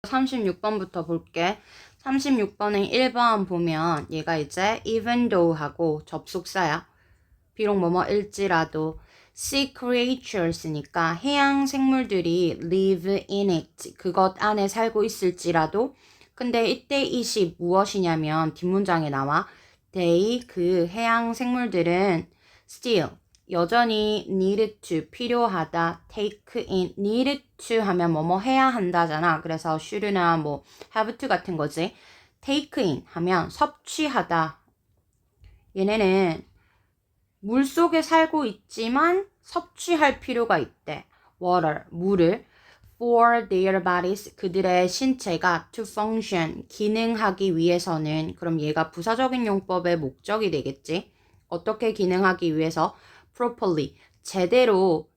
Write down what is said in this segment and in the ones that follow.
36번부터 볼게. 36번에 1번 보면 얘가 이제 even though 하고 접속사야. 비록 뭐뭐일지라도 sea creatures니까 해양 생물들이 live in it 그것 안에 살고 있을지라도 근데 이때 it이 무엇이냐면 뒷문장에 나와 they 그 해양 생물들은 still 여전히 needed to 필요하다 take in needed to 하면 뭐뭐 해야 한다잖아. 그래서 should나 뭐 have to 같은 거지. take in 하면 섭취하다. 얘네는 물속에 살고 있지만 섭취할 필요가 있대. water, 물을 for their bodies, 그들의 신체가 to function, 기능하기 위해서는 그럼 얘가 부사적인 용법의 목적이 되겠지. 어떻게 기능하기 위해서 properly, 제대로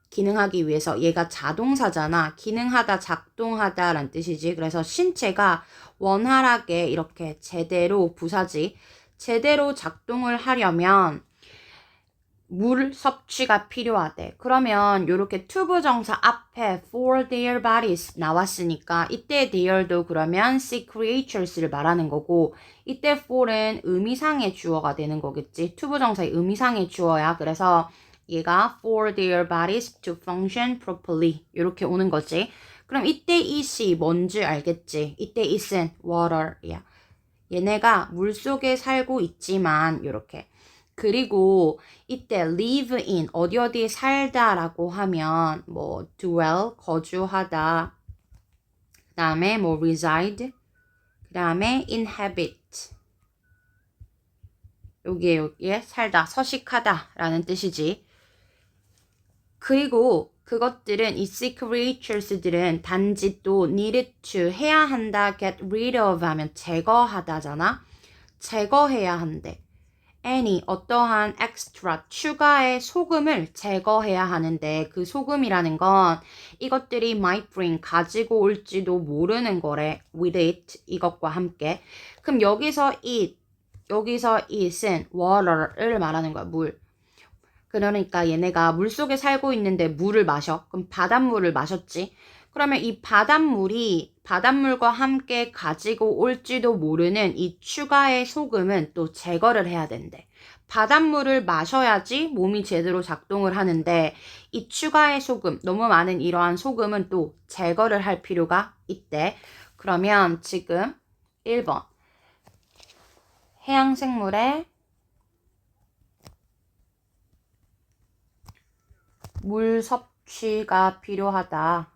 기능하기 위해서 얘가 자동사잖아. 기능하다, 작동하다 라는 뜻이지. 그래서 신체가 원활하게 이렇게 제대로 부사지. 제대로 작동을 하려면 물 섭취가 필요하대. 그러면 이렇게 투부정사 앞에 for their bodies 나왔으니까 이때 their도 그러면 sea creatures를 말하는 거고 이때 for은 의미상의 주어가 되는 거겠지. 투부정사의 의미상의 주어야. 그래서 얘가 for their bodies to function properly 이렇게 오는 거지. 그럼 이때 it이 뭔지 알겠지? 이때 it은 water야. 얘네가 물속에 살고 있지만 이렇게 그리고 이때 live in 어디에 살다라고 하면 뭐 dwell 거주하다 그 다음에 뭐 reside 그 다음에 inhabit 여기에 살다 서식하다 라는 뜻이지. 그리고 그것들은 이 sea creatures들은 단지 또 needed to 해야 한다 get rid of 하면 제거하다잖아. 제거해야 한대. any 어떠한 extra 추가의 소금을 제거해야 하는데 그 소금이라는 건 이것들이 might bring 가지고 올지도 모르는 거래. with it 이것과 함께. 그럼 여기서 it은 water를 말하는 거야. 물. 그러니까 얘네가 물속에 살고 있는데 물을 마셔. 그럼 바닷물을 마셨지. 그러면 이 바닷물이 바닷물과 함께 가지고 올지도 모르는 이 추가의 소금은 또 제거를 해야 된대. 바닷물을 마셔야지 몸이 제대로 작동을 하는데 이 추가의 소금, 너무 많은 이러한 소금은 또 제거를 할 필요가 있대. 그러면 지금 1번 해양생물의 물 섭취가 필요하다.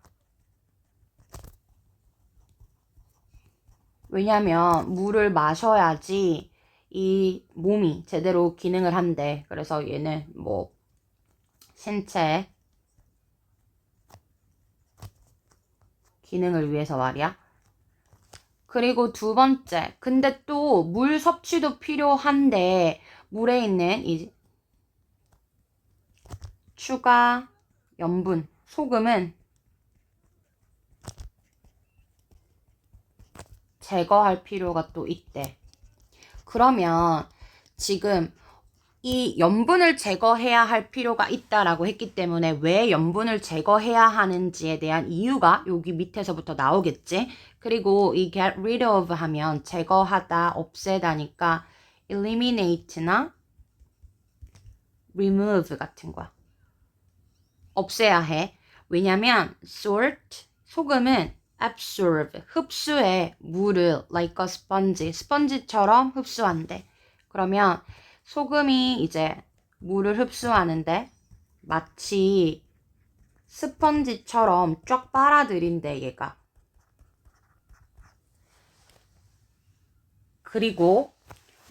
왜냐면 물을 마셔야지 이 몸이 제대로 기능을 한대. 그래서 얘는 뭐 신체 기능을 위해서 말이야. 그리고 두 번째, 근데 또 물 섭취도 필요한데 물에 있는 이 추가 염분, 소금은 제거할 필요가 또 있대. 그러면 지금 이 염분을 제거해야 할 필요가 있다라고 했기 때문에 왜 염분을 제거해야 하는지에 대한 이유가 여기 밑에서부터 나오겠지. 그리고 이 get rid of 하면 제거하다, 없애다니까 eliminate나 remove 같은 거야. 없애야 해. 왜냐면 salt, 소금은 absorb, 흡수해. 물을 like a sponge, 스펀지처럼 흡수한대. 그러면 소금이 이제 물을 흡수하는데 마치 스펀지처럼 쫙 빨아들인대 얘가. 그리고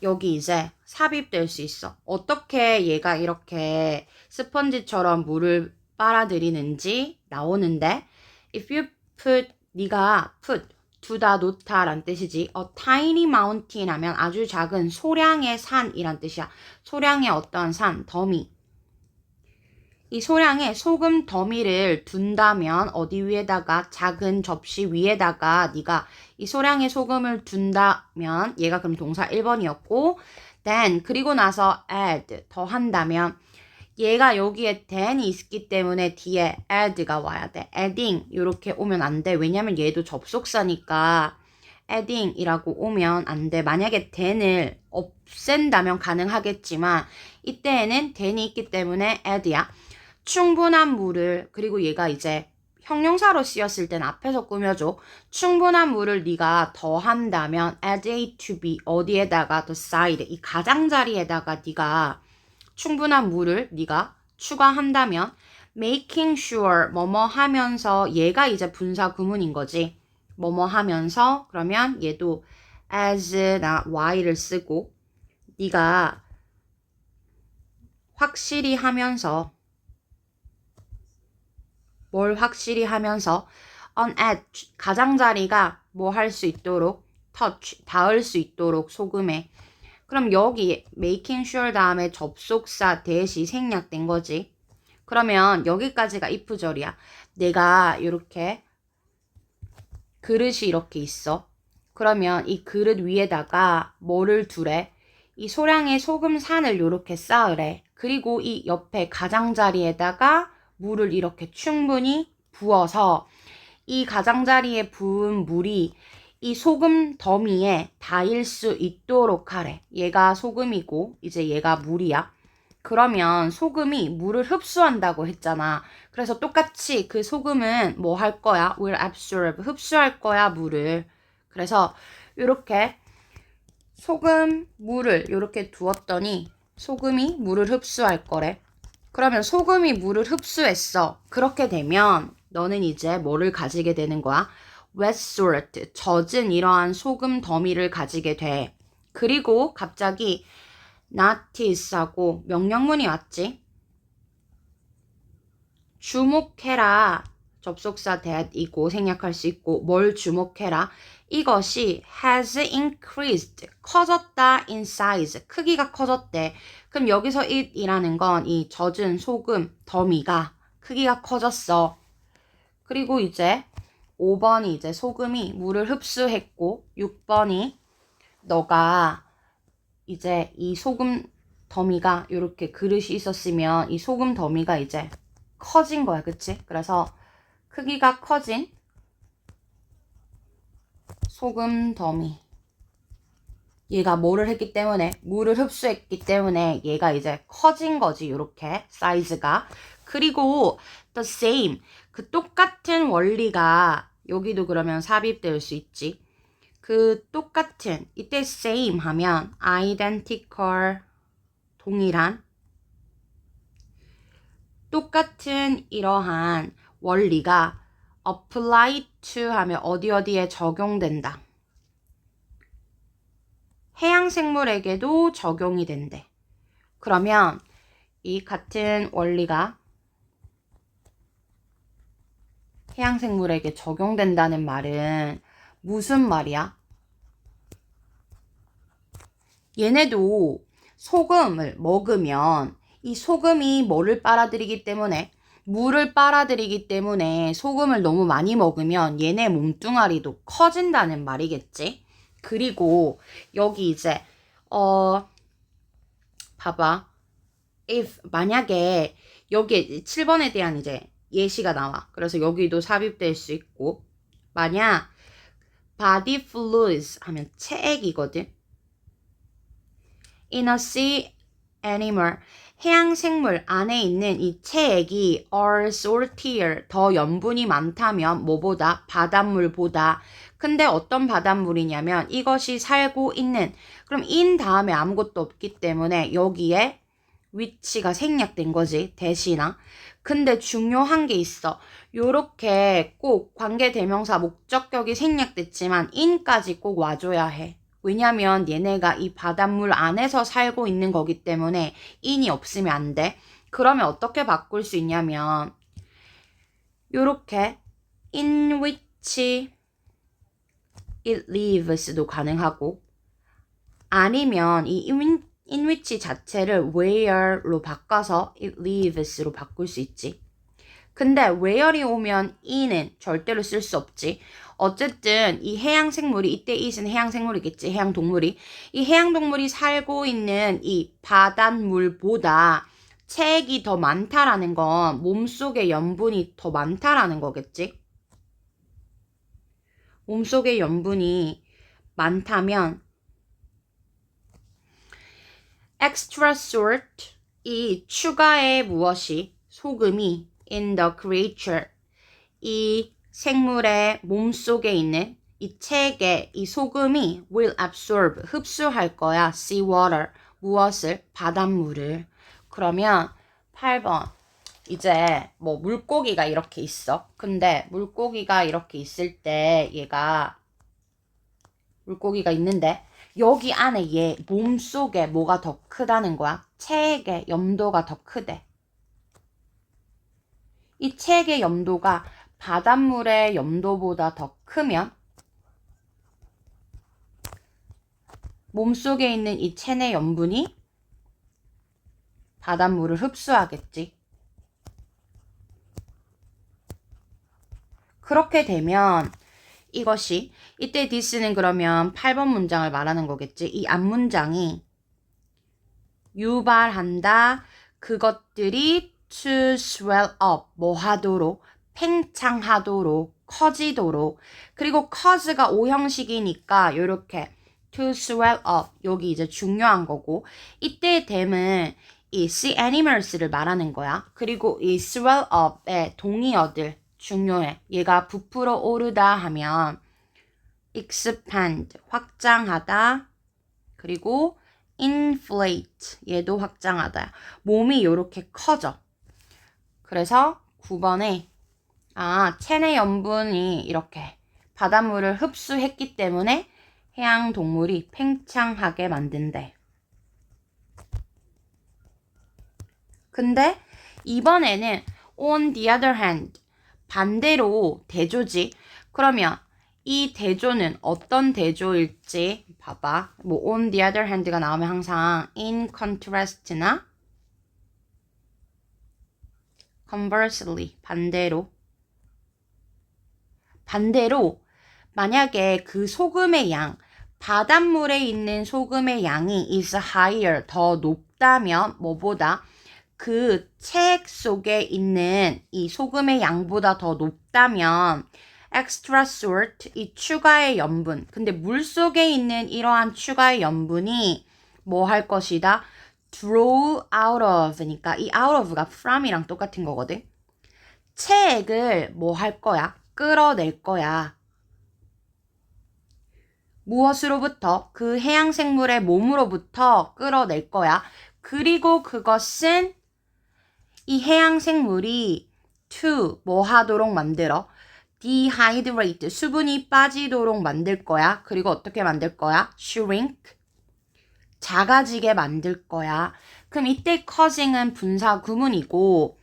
여기 이제 삽입될 수 있어. 어떻게 얘가 이렇게 스펀지처럼 물을 빨아들이는지 나오는데 if you put 네가 put 두다 놓다 란 뜻이지. a tiny mountain 하면 아주 작은 소량의 산이란 뜻이야. 소량의 어떤 산, 더미. 이 소량의 소금 더미를 둔다면 어디 위에다가 작은 접시 위에다가 네가 이 소량의 소금을 둔다면 얘가 그럼 동사 1번이었고 then 그리고 나서 add 더한다면 얘가 여기에 than이 있기 때문에 뒤에 add가 와야 돼. adding 이렇게 오면 안 돼. 왜냐면 얘도 접속사니까 adding이라고 오면 안 돼. 만약에 than을 없앤다면 가능하겠지만 이때에는 than이 있기 때문에 add야. 충분한 물을 그리고 얘가 이제 형용사로 쓰였을 땐 앞에서 꾸며줘. 충분한 물을 네가 더한다면 add A to B 어디에다가 the side 이 가장자리에다가 네가 충분한 물을 네가 추가한다면 making sure 뭐뭐 하면서 얘가 이제 분사 구문인 거지. 뭐뭐 하면서 그러면 얘도 as나 y를 쓰고 네가 확실히 하면서 뭘 확실히 하면서 on at 가장자리가 뭐 할 수 있도록 touch 닿을 수 있도록 소금에 그럼 여기 making sure 다음에 접속사 대시 생략된 거지. 그러면 여기까지가 if절이야. 내가 이렇게 그릇이 이렇게 있어. 그러면 이 그릇 위에다가 뭐를 두래? 이 소량의 소금 산을 이렇게 쌓으래. 그리고 이 옆에 가장자리에다가 물을 이렇게 충분히 부어서 이 가장자리에 부은 물이 이 소금 더미에 닿을 수 있도록 하래. 얘가 소금이고 이제 얘가 물이야. 그러면 소금이 물을 흡수한다고 했잖아. 그래서 똑같이 그 소금은 뭐 할 거야? will absorb. 흡수할 거야, 물을. 그래서 이렇게 소금, 물을 이렇게 두었더니 소금이 물을 흡수할 거래. 그러면 소금이 물을 흡수했어. 그렇게 되면 너는 이제 뭐를 가지게 되는 거야? wet sort, 젖은 이러한 소금 더미를 가지게 돼. 그리고 갑자기 notice하고 명령문이 왔지. 주목해라. 접속사 that이고 생략할 수 있고 뭘 주목해라. 이것이 has increased, 커졌다 in size, 크기가 커졌대. 그럼 여기서 it이라는 건 이 젖은 소금 더미가 크기가 커졌어. 그리고 이제 5번이 이제 소금이 물을 흡수했고 6번이 너가 이제 이 소금 더미가 이렇게 그릇이 있었으면 이 소금 더미가 이제 커진 거야. 그치? 그래서 크기가 커진 소금 더미. 얘가 뭐를 했기 때문에 물을 흡수했기 때문에 얘가 이제 커진 거지. 이렇게 사이즈가. 그리고 the same 그 똑같은 원리가 여기도 그러면 삽입될 수 있지. 그 똑같은 이때 same 하면 identical 동일한 똑같은 이러한 원리가 apply to 하면 어디에 적용된다. 해양 생물에게도 적용이 된대. 그러면 이 같은 원리가 해양 생물에게 적용된다는 말은 무슨 말이야? 얘네도 소금을 먹으면 이 소금이 뭐를 빨아들이기 때문에 물을 빨아들이기 때문에 소금을 너무 많이 먹으면 얘네 몸뚱아리도 커진다는 말이겠지. 그리고 여기 이제 봐봐. if 만약에 여기에 7번에 대한 이제 예시가 나와. 그래서 여기도 삽입될 수 있고 만약 body fluids 하면 체액이거든. in a sea animal 해양 생물 안에 있는 이 체액이 are saltier 더 염분이 많다면 뭐보다 바닷물보다 근데 어떤 바닷물이냐면 이것이 살고 있는 그럼 in 다음에 아무것도 없기 때문에 여기에 위치가 생략된 거지 대시나 근데 중요한 게 있어 요렇게 꼭 관계대명사 목적격이 생략됐지만 in까지 꼭 와줘야 해 왜냐면 얘네가 이 바닷물 안에서 살고 있는 거기 때문에 in이 없으면 안 돼. 그러면 어떻게 바꿀 수 있냐면 요렇게 in which it lives도 가능하고 아니면 이 in which 자체를 where로 바꿔서 it lives로 바꿀 수 있지. 근데 where이 오면 in은 절대로 쓸 수 없지. 어쨌든 이 해양생물이 이때 it은 해양생물이겠지. 해양동물이. 이 해양동물이 살고 있는 이 바닷물보다 체액이 더 많다라는 건 몸속에 염분이 더 많다라는 거겠지? 몸속에 염분이 많다면 extra salt 이 추가의 무엇이 소금이 in the creature 이 생물의 몸속에 있는 이 체액의 이 소금이 will absorb 흡수할 거야 seawater 무엇을 바닷물을 그러면 8번 이제 뭐 물고기가 이렇게 있어 근데 물고기가 이렇게 있을 때 얘가 물고기가 있는데 여기 안에 얘 몸속에 뭐가 더 크다는 거야? 체액의 염도가 더 크대. 이 체액의 염도가 바닷물의 염도보다 더 크면 몸속에 있는 이 체내 염분이 바닷물을 흡수하겠지. 그렇게 되면 이것이 이때 this는 그러면 8번 문장을 말하는 거겠지. 이 앞문장이 유발한다. 그것들이 to swell up 뭐 하도록 팽창하도록 커지도록 그리고 cause가 오형식이니까 요렇게 to swell up 여기 이제 중요한 거고 이때 됨은 이 sea animals를 말하는 거야. 그리고 이 swell up의 동의어들 중요해. 얘가 부풀어 오르다 하면 expand 확장하다 그리고 inflate 얘도 확장하다. 몸이 이렇게 커져. 그래서 9번에 체내 염분이 이렇게 바닷물을 흡수했기 때문에 해양 동물이 팽창하게 만든대. 근데 이번에는 on the other hand 반대로 대조지. 그러면 이 대조는 어떤 대조일지 봐봐. 뭐 on the other hand가 나오면 항상 in contrast나 conversely 반대로 만약에 그 소금의 양 바닷물에 있는 소금의 양이 is higher 더 높다면 뭐보다 그 책 속에 있는 이 소금의 양보다 더 높다면 extra salt 이 추가의 염분 근데 물 속에 있는 이러한 추가의 염분이 뭐 할 것이다 draw out of니까 이 out of가 from이랑 똑같은 거거든 체액을 뭐 할 거야 끌어낼 거야 무엇으로부터 그 해양생물의 몸으로부터 끌어낼 거야 그리고 그것은 이 해양생물이 to 뭐 하도록 만들어? dehydrate 수분이 빠지도록 만들 거야. 그리고 어떻게 만들 거야? shrink 작아지게 만들 거야. 그럼 이때 causing은 분사 구문이고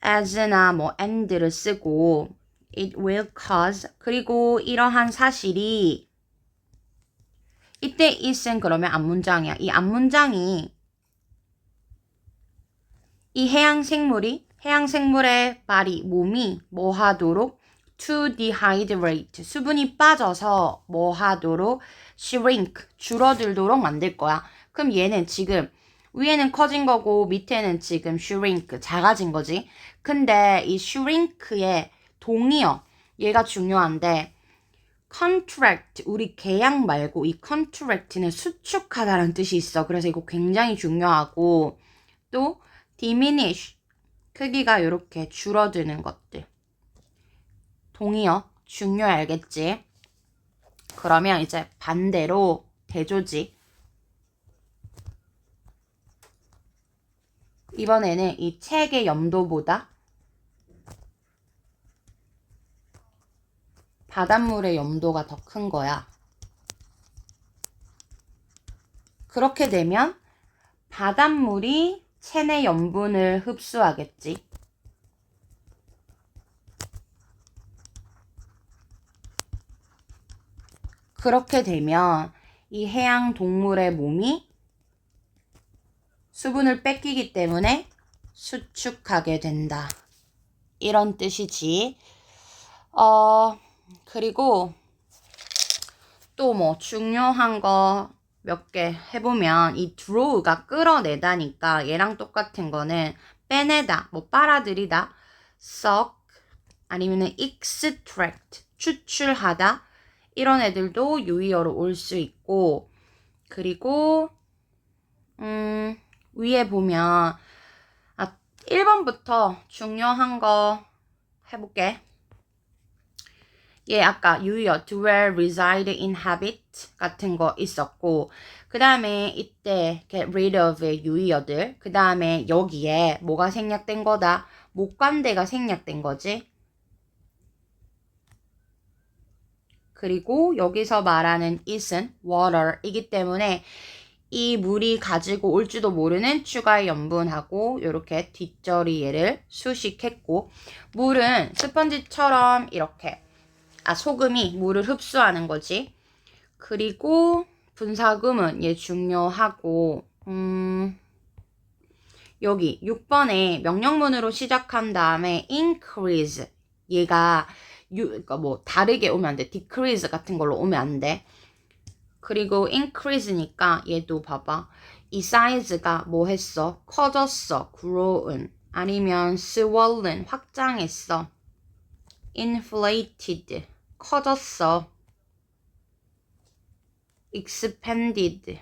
as나 뭐 and를 쓰고 it will cause 그리고 이러한 사실이 이때 it은 그러면 앞문장이야. 이 앞문장이 이 해양생물의 몸이 뭐 하도록 to dehydrate 수분이 빠져서 뭐 하도록 shrink 줄어들도록 만들 거야. 그럼 얘는 지금 위에는 커진 거고 밑에는 지금 shrink 작아진 거지. 근데 이 shrink의 동의어 얘가 중요한데 contract 우리 계약 말고 이 contract는 수축하다라는 뜻이 있어. 그래서 이거 굉장히 중요하고 또 diminish 크기가 이렇게 줄어드는 것들 동의어 중요해 알겠지? 그러면 이제 반대로 대조지 이번에는 이 책의 염도보다 바닷물의 염도가 더 큰 거야. 그렇게 되면 바닷물이 체내 염분을 흡수하겠지. 그렇게 되면 이 해양 동물의 몸이 수분을 뺏기기 때문에 수축하게 된다. 이런 뜻이지. 그리고 또 뭐 중요한 거 몇 개 해보면 이 draw가 끌어내다니까 얘랑 똑같은 거는 빼내다, 뭐 빨아들이다, suck 아니면은 extract 추출하다 이런 애들도 유의어로 올 수 있고 그리고 위에 보면 1번부터 중요한 거 해볼게. 얘 아까 유의어 dwell, reside, inhabit 같은 거 있었고 그 다음에 이때 get rid of의 유의어들 그 다음에 여기에 뭐가 생략된 거다? 목관대가 생략된 거지. 그리고 여기서 말하는 is은 water이기 때문에 이 물이 가지고 올지도 모르는 추가의 염분하고 이렇게 뒷절이 얘를 수식했고 물은 스펀지처럼 이렇게 소금이 물을 흡수하는 거지. 그리고 분사금은 얘 중요하고 여기 6번에 명령문으로 시작한 다음에 increase 얘가 그러니까 뭐 다르게 오면 안 돼. decrease 같은 걸로 오면 안 돼. 그리고 increase니까 얘도 봐봐. 이 사이즈가 뭐 했어? 커졌어. grown 아니면 swollen 확장했어. inflated 커졌어. expanded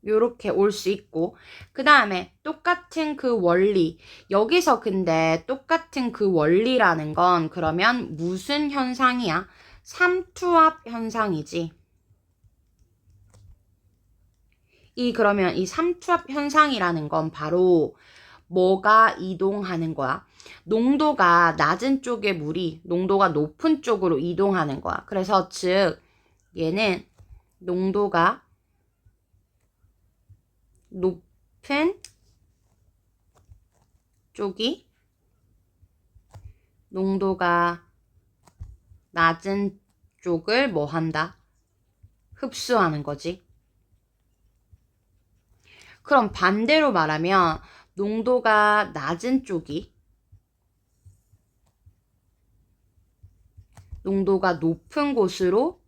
요렇게 올 수 있고 그 다음에 똑같은 그 원리 여기서 근데 똑같은 그 원리라는 건 그러면 무슨 현상이야? 삼투압 현상이지. 그러면 이 삼투압 현상이라는 건 바로 뭐가 이동하는 거야? 농도가 낮은 쪽의 물이 농도가 높은 쪽으로 이동하는 거야. 그래서 즉 얘는 농도가 높은 쪽이 농도가 낮은 쪽을 뭐 한다? 흡수하는 거지. 그럼 반대로 말하면 농도가 낮은 쪽이 농도가 높은 곳으로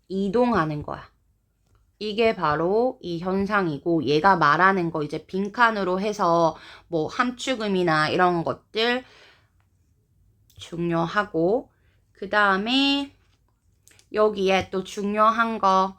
이동하는 거야. 이게 바로 이 현상이고 얘가 말하는 거 이제 빈칸으로 해서 뭐 함축음이나 이런 것들 중요하고 그 다음에 여기에 또 중요한 거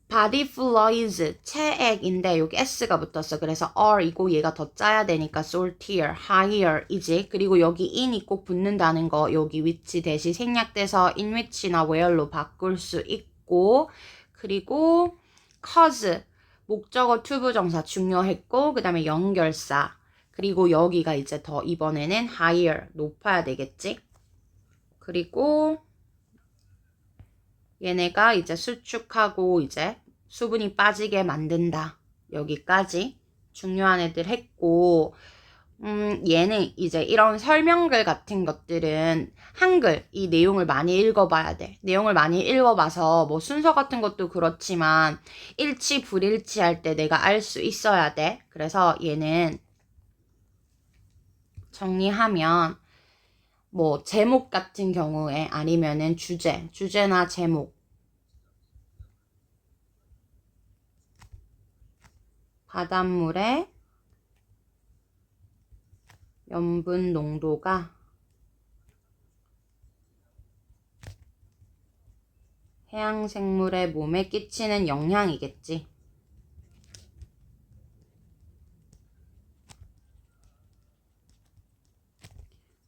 body fluids 체액인데 여기 s가 붙었어. 그래서 r이고 얘가 더 짜야 되니까 saltier, higher 이지. 그리고 여기 in이 꼭 붙는다는 거 여기 which 대시 생략돼서 in which나 where로 바꿀 수 있고 그리고 cause 목적어 투부정사 중요했고 그 다음에 연결사 그리고 여기가 이제 더 이번에는 higher 높아야 되겠지. 그리고 얘네가 이제 수축하고 이제 수분이 빠지게 만든다. 여기까지 중요한 애들 했고 얘는 이제 이런 설명글 같은 것들은 한글 이 내용을 많이 읽어봐야 돼. 내용을 많이 읽어봐서 뭐 순서 같은 것도 그렇지만 일치 불일치 할 때 내가 알 수 있어야 돼. 그래서 얘는 정리하면 뭐 제목 같은 경우에 아니면은 주제나 제목 바닷물의 염분 농도가 해양생물의 몸에 끼치는 영향이겠지.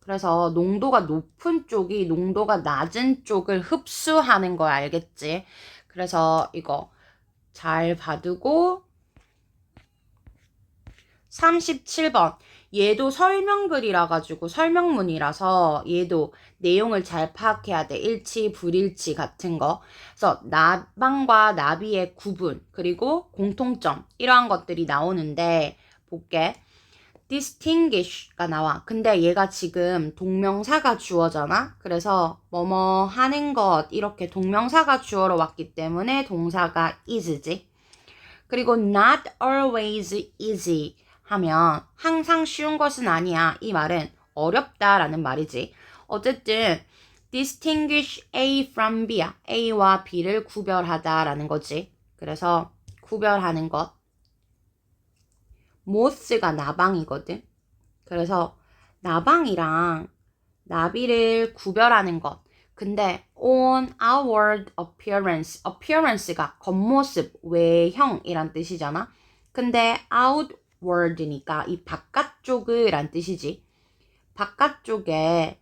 그래서 농도가 높은 쪽이 농도가 낮은 쪽을 흡수하는 거 알겠지? 그래서 이거 잘 봐두고 37번 얘도 설명글이라 가지고 설명문이라서 얘도 내용을 잘 파악해야 돼. 일치, 불일치 같은 거. 그래서 나방과 나비의 구분 그리고 공통점 이러한 것들이 나오는데 볼게. distinguish가 나와. 근데 얘가 지금 동명사가 주어잖아. 그래서 뭐뭐 하는 것 이렇게 동명사가 주어로 왔기 때문에 동사가 is지. 그리고 not always easy 하면 항상 쉬운 것은 아니야. 이 말은 어렵다라는 말이지. 어쨌든 distinguish A from B야. A와 B를 구별하다라는 거지. 그래서 구별하는 것. moth가 나방이거든. 그래서 나방이랑 나비를 구별하는 것. 근데 on outward appearance, appearance가 겉모습, 외형이란 뜻이잖아. 근데 outward니까 이 바깥쪽이란 뜻이지. 바깥쪽에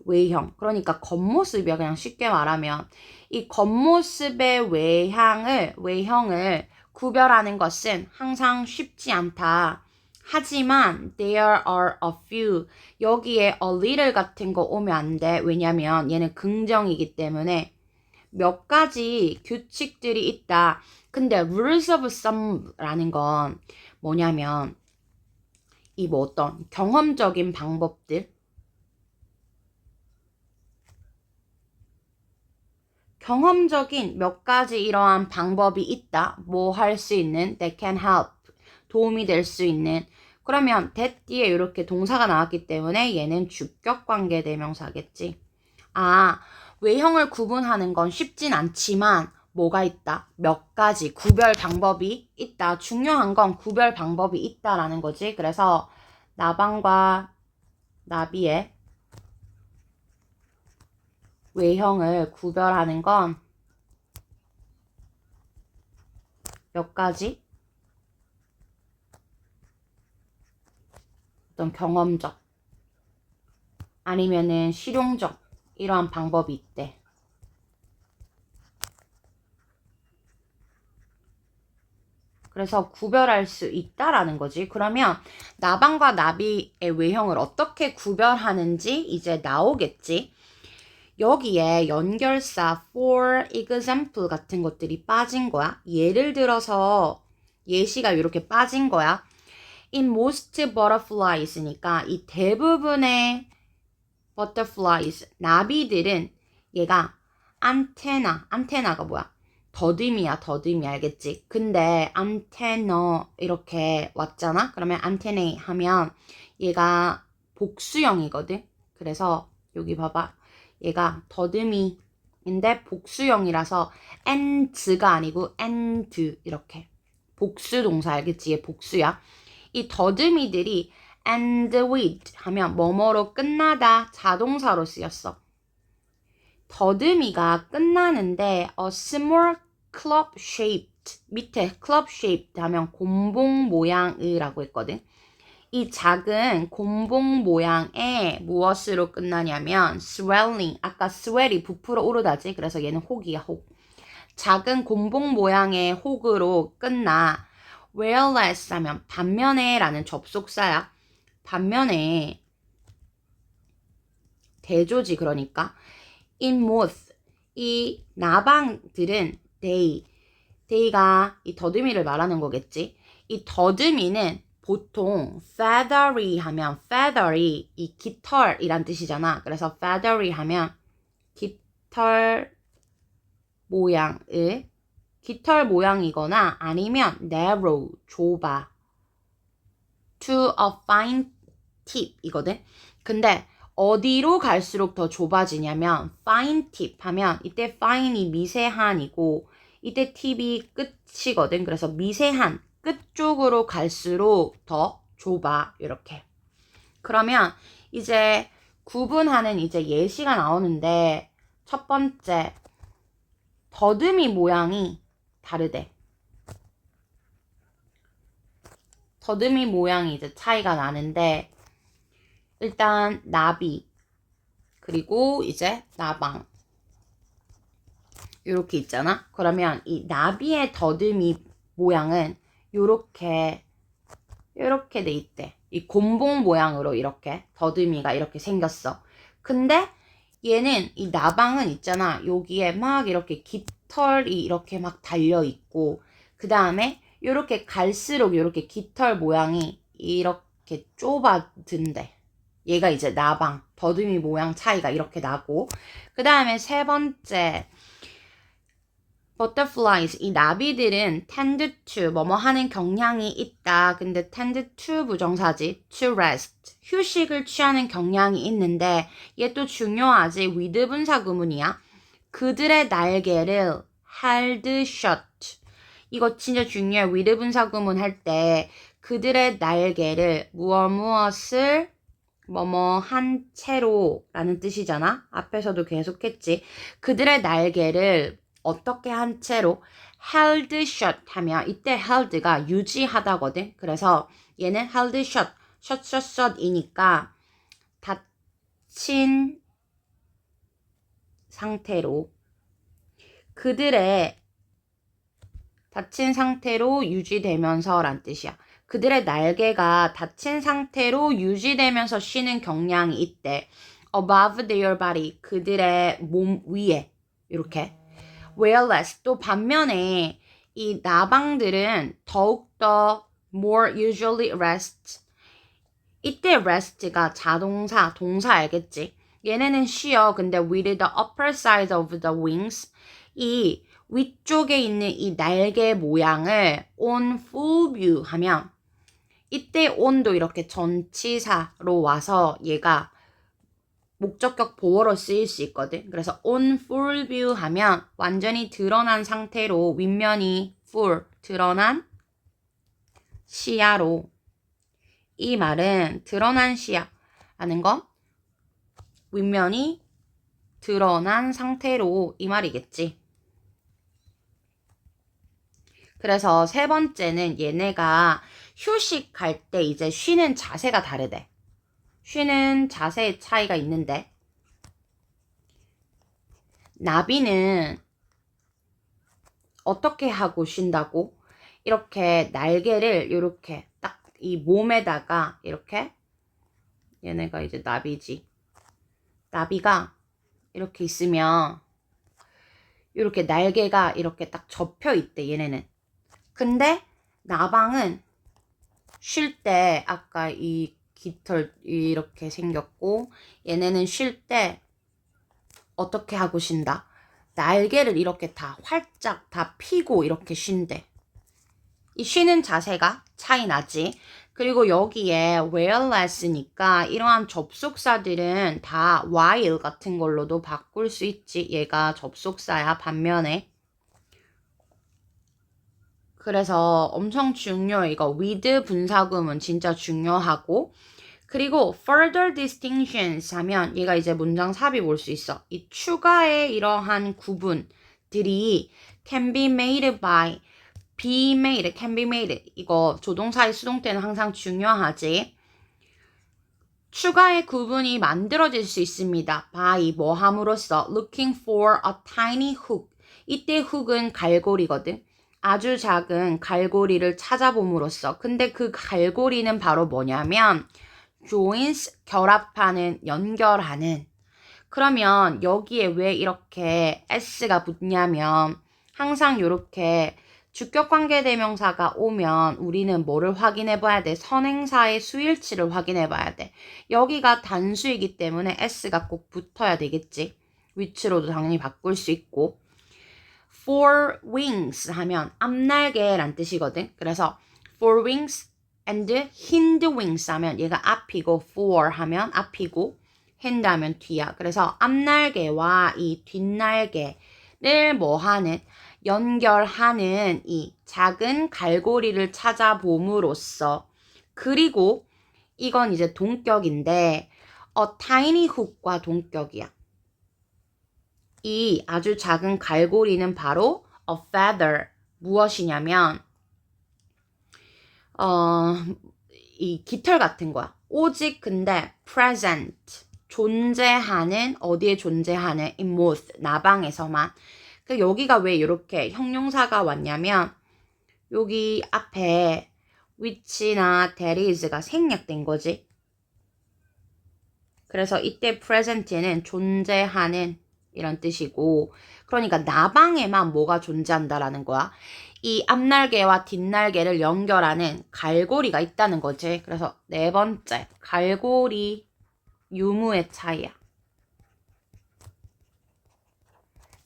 외형, 그러니까 겉모습이야. 그냥 쉽게 말하면 이 겉모습의 외형을 구별하는 것은 항상 쉽지 않다. 하지만 there are a few. 여기에 a little 같은 거 오면 안 돼. 왜냐면 얘는 긍정이기 때문에 몇 가지 규칙들이 있다. 근데 rules of thumb라는 건 뭐냐면 이 뭐 어떤 경험적인 방법들, 경험적인 몇 가지 이러한 방법이 있다. 뭐 할 수 있는 that can help. 도움이 될 수 있는. 그러면 that 뒤에 이렇게 동사가 나왔기 때문에 얘는 주격 관계 대명사겠지. 아, 외형을 구분하는 건 쉽진 않지만 뭐가 있다? 몇 가지 구별 방법이 있다. 중요한 건 구별 방법이 있다라는 거지. 그래서 나방과 나비의 외형을 구별하는 건 몇 가지 어떤 경험적 아니면은 실용적 이러한 방법이 있대. 그래서 구별할 수 있다라는 거지. 그러면 나방과 나비의 외형을 어떻게 구별하는지 이제 나오겠지. 여기에 연결사 for example 같은 것들이 빠진 거야. 예를 들어서 예시가 이렇게 빠진 거야. In most butterflies니까 이 대부분의 butterflies, 나비들은 얘가 안테나가 뭐야? 더듬이야, 더듬이 알겠지? 근데 안테너 이렇게 왔잖아? 그러면 안테네 하면 얘가 복수형이거든? 그래서 여기 봐봐. 얘가 더듬이인데 복수형이라서 and가 아니고 and 이렇게. 복수 동사 알겠지? 얘 복수야. 이 더듬이들이 end with 하면 뭐뭐로 끝나다 자동사로 쓰였어. 더듬이가 끝나는데 a small club shaped 밑에 club shaped 하면 곰봉 모양이라고 했거든. 이 작은 곰봉 모양의 무엇으로 끝나냐면 swelling. 아까 swell이 부풀어 오르다지. 그래서 얘는 혹이야, 혹. 작은 곰봉 모양의 혹으로 끝나. whereas 하면 반면에 라는 접속사야. 반면에 대조지 그러니까. in moth 이 나방들은 they가 이 더듬이를 말하는 거겠지. 이 더듬이는 보통 feathery 하면 feathery 이 깃털이란 뜻이잖아. 그래서 feathery 하면 깃털 모양이거나 아니면 narrow 좁아 to a fine tip 이거든. 근데 어디로 갈수록 더 좁아지냐면 fine tip 하면 이때 fine이 미세한이고 이때 tip이 끝이거든. 그래서 미세한 끝 쪽으로 갈수록 더 좁아 이렇게. 그러면 이제 구분하는 이제 예시가 나오는데 첫 번째 더듬이 모양이 다르대. 더듬이 모양이 이제 차이가 나는데 일단 나비 그리고 이제 나방 이렇게 있잖아. 그러면 이 나비의 더듬이 모양은 요렇게 돼 있대. 이 곰봉 모양으로 이렇게 더듬이가 이렇게 생겼어. 근데 얘는 이 나방은 있잖아. 여기에 막 이렇게 깃털이 이렇게 막 달려 있고 그 다음에 요렇게 갈수록 요렇게 깃털 모양이 이렇게 좁아든대. 얘가 이제 나방, 더듬이 모양 차이가 이렇게 나고 그 다음에 세 번째 butterflies, 이 나비들은 tend to, 뭐뭐 하는 경향이 있다. 근데 tend to 부정사지, to rest, 휴식을 취하는 경향이 있는데 얘 또 중요하지, with 분사 구문이야. 그들의 날개를 held shut. 이거 진짜 중요해. with 분사 구문 할 때 그들의 날개를 무엇을 뭐뭐 한 채로 라는 뜻이잖아. 앞에서도 계속했지. 그들의 날개를 어떻게 한 채로 held shut 하면 이때 held가 유지하다거든. 그래서 얘는 held shut, shut이니까 닫힌 상태로 그들의 닫힌 상태로 유지되면서 란 뜻이야. 그들의 날개가 닫힌 상태로 유지되면서 쉬는 경향이 있대. above their body, 그들의 몸 위에 이렇게. whereas 또 반면에 이 나방들은 더욱더 more usually rest. 이때 rest가 자동사, 동사 알겠지? 얘네는 쉬어. 근데 with the upper side of the wings, 이 위쪽에 있는 이 날개 모양을 on full view 하면 이때 on도 이렇게 전치사로 와서 얘가 목적격 보어로 쓰일 수 있거든. 그래서 on full view 하면 완전히 드러난 상태로 윗면이 full, 드러난 시야로. 이 말은 드러난 시야라는 건 윗면이 드러난 상태로 이 말이겠지. 그래서 세 번째는 얘네가 휴식할 때 이제 쉬는 자세가 다르대. 쉬는 자세의 차이가 있는데 나비는 어떻게 하고 쉰다고? 이렇게 날개를 이렇게 딱 이 몸에다가 이렇게 얘네가 이제 나비지. 나비가 이렇게 있으면 이렇게 날개가 이렇게 딱 접혀 있대 얘네는. 근데 나방은 쉴 때 아까 이 깃털 이렇게 생겼고 얘네는 쉴 때 어떻게 하고 쉰다? 날개를 이렇게 다 활짝 다 펴고 이렇게 쉰대. 이 쉬는 자세가 차이 나지. 그리고 여기에 whereas니까 이러한 접속사들은 다 while 같은 걸로도 바꿀 수 있지. 얘가 접속사야 반면에. 그래서 엄청 중요해. 이거 with 분사구문 진짜 중요하고 그리고 further distinctions 하면 얘가 이제 문장 삽입 올 수 있어. 이 추가의 이러한 구분들이 can be made by, be made, can be made. 이거 조동사의 수동 때는 항상 중요하지. 추가의 구분이 만들어질 수 있습니다. by 뭐 함으로써 looking for a tiny hook. 이때 hook은 갈고리거든. 아주 작은 갈고리를 찾아봄으로써. 근데 그 갈고리는 바로 뭐냐면 joins, 결합하는, 연결하는. 그러면 여기에 왜 이렇게 s가 붙냐면 항상 이렇게 주격관계대명사가 오면 우리는 뭐를 확인해 봐야 돼? 선행사의 수일치를 확인해 봐야 돼. 여기가 단수이기 때문에 s가 꼭 붙어야 되겠지. 위치로도 당연히 바꿀 수 있고. four wings 하면 앞날개란 뜻이거든. 그래서 four wings and hind wings 하면 얘가 앞이고 for 하면 앞이고 hand 하면 뒤야. 그래서 앞날개와 이 뒷날개를 뭐 하는 연결하는 이 작은 갈고리를 찾아봄으로써 그리고 이건 이제 동격인데 tiny hook과 동격이야. 이 아주 작은 갈고리는 바로 a feather. 무엇이냐면 이 깃털 같은 거야. 오직 근데 present. 존재하는, 어디에 존재하는 in moth, 나방에서만. 그 여기가 왜 이렇게 형용사가 왔냐면 여기 앞에 which나 that is가 생략된 거지. 그래서 이때 present는 존재하는 이런 뜻이고 그러니까 나방에만 뭐가 존재한다라는 거야. 이 앞날개와 뒷날개를 연결하는 갈고리가 있다는 거지. 그래서 네 번째, 갈고리 유무의 차이야.